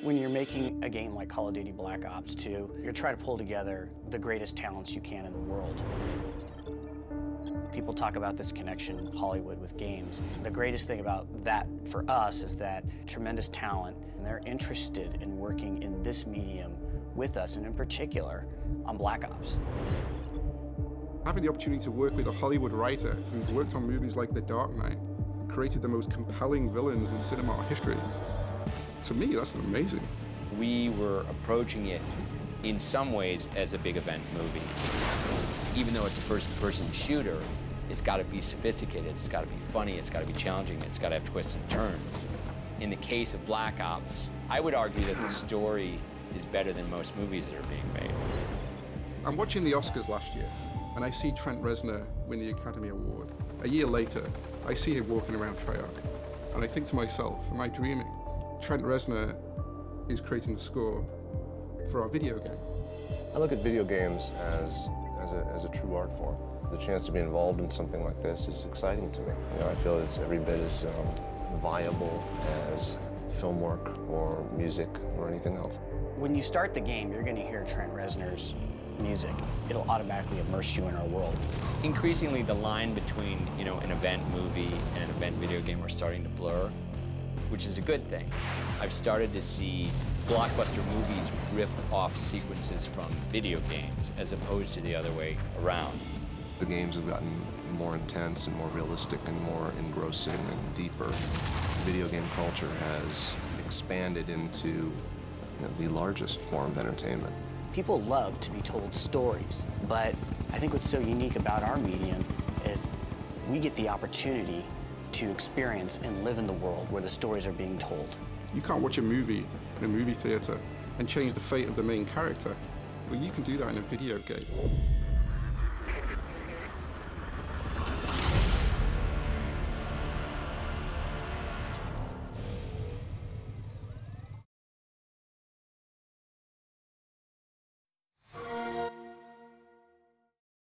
When you're making a game like Call of Duty Black Ops 2, you're trying to pull together the greatest talents you can in the world. People talk about this connection in Hollywood with games. The greatest thing about that for us is that tremendous talent, and they're interested in working in this medium with us, and in particular, on Black Ops. Having the opportunity to work with a Hollywood writer who's worked on movies like The Dark Knight, created the most compelling villains in cinema history, to me, that's amazing. We were approaching it in some ways as a big event movie. Even though it's a first-person shooter, it's got to be sophisticated, it's got to be funny, it's got to be challenging, it's got to have twists and turns. In the case of Black Ops, I would argue that the story is better than most movies that are being made. I'm watching the Oscars last year, and I see Trent Reznor win the Academy Award. A year later, I see him walking around Treyarch, and I think to myself, am I dreaming? Trent Reznor is creating the score for our video game. I look at video games as a true art form. The chance to be involved in something like this is exciting to me. You know, I feel it's every bit as viable as film work or music or anything else. When you start the game, you're going to hear Trent Reznor's music. It'll automatically immerse you in our world. Increasingly, the line between, an event movie and an event video game are starting to blur, which is a good thing. I've started to see blockbuster movies rip off sequences from video games as opposed to the other way around. The games have gotten more intense and more realistic and more engrossing and deeper. Video game culture has expanded into the largest form of entertainment. People love to be told stories, but I think what's so unique about our medium is we get the opportunity to experience and live in the world where the stories are being told. You can't watch a movie in a movie theater and change the fate of the main character. Well, you can do that in a video game.